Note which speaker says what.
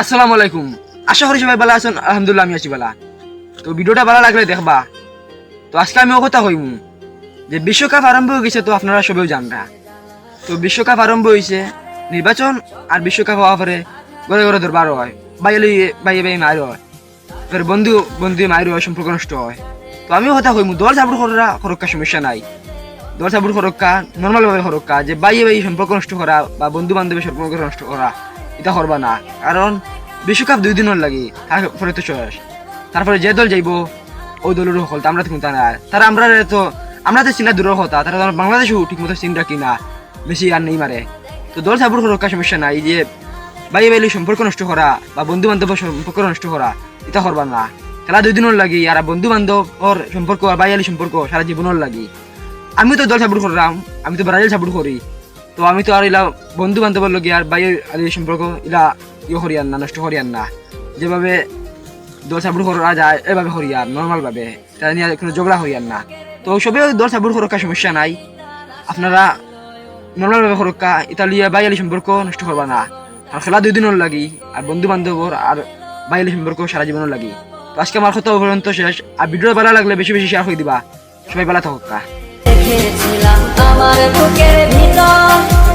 Speaker 1: আসসালামু আলাইকুম। আশা করি সবাই ভালো আছেন। আলহামদুলিল্লাহ আমি আছি ভালো। তো ভিডিওটা ভালো লাগলে দেখবা। তো আজকে আমি ও কথা কইমু যে বিশ্বকাপ আরম্ভ হয়ে গেছে, তো আপনারা সবাই জানরা। তো বিশ্বকাপ আরম্ভ হয়েছে, নির্বাচন আর বিশ্বকাপ হওয়া পরে ঘরে ঘরে দরবার হয়, বাইরে বাইরে মায়ের হয়, ফের বন্ধু বন্ধু মায়ের হয়, সম্পর্ক নষ্ট হয়। তো আমিও কথা কইমু দল সাপোর্ট করা খরক্কা সমস্যা নাই, দল সাপোর্ট খরক্কা নর্মাল ভাবে খরক্কা, যে বাইয়ে সম্পর্ক নষ্ট করা বা বন্ধু বান্ধবের সম্পর্ক নষ্ট করা এটা করবা না। কারণ বিশ্বকাপ 2 দিনের লাগি, তারপরে তো শেষ। তারপরে যে দল যাইব ওই দলের সকল আমরা তো চিন্তা নাই, তারা আমরা তো চিনা দূরের কথা, তারা তো বাংলাদেশও ঠিক মতো চিন্তা কিনা বেশি আর নেই মারে। তো দল সাপোর্ট খরক্কা সমস্যা নাই, যে বাইয়ে বাইলে সম্পর্ক নষ্ট করা বা বন্ধু বান্ধবের সম্পর্ক নষ্ট করা এটা করবা না। খেলা 2 দিনের লাগি, আর বন্ধু বান্ধবর সম্পর্ক আর বাইয়ালি সম্পর্ক সারা জীবনের লাগি। আমি তো দল সাপোর্ট করলাম, আমি তো ব্রাজিল সাপোর্ট করি। তো আমি তো আর ইলা বন্ধু বান্ধবের লগে আর বাইয়ের সম্পর্ক ইলা করিয়ান না, নষ্ট করিয়ান না। যেভাবে দল সাপোর্ট করা যায় এভাবে করিয়ান নর্মাল ভাবে, তাই নিয়ে কোনো ঝগড়া হইয়ান না। তো সবে দল সাপোর্ট করার সমস্যা নাই, আপনারা নর্মাল ভাবে করক্কা ইতালিয়া বাইয়ালি সম্পর্ক নষ্ট করবা না। আর খেলা 2 দিনের লাগি, আর বন্ধু বান্ধবর আর বাইয়ালি সম্পর্ক সারা জীবনের লাগি। তো আজকে আমার কথা পর্যন্ত শেষ। আর ভিডিও ভালো লাগলে বেশি বেশি শেয়ার করে দিবা। সবাই ভালো থাকুক।
Speaker 2: দেখেছিলাম আমার বুকের ভিতর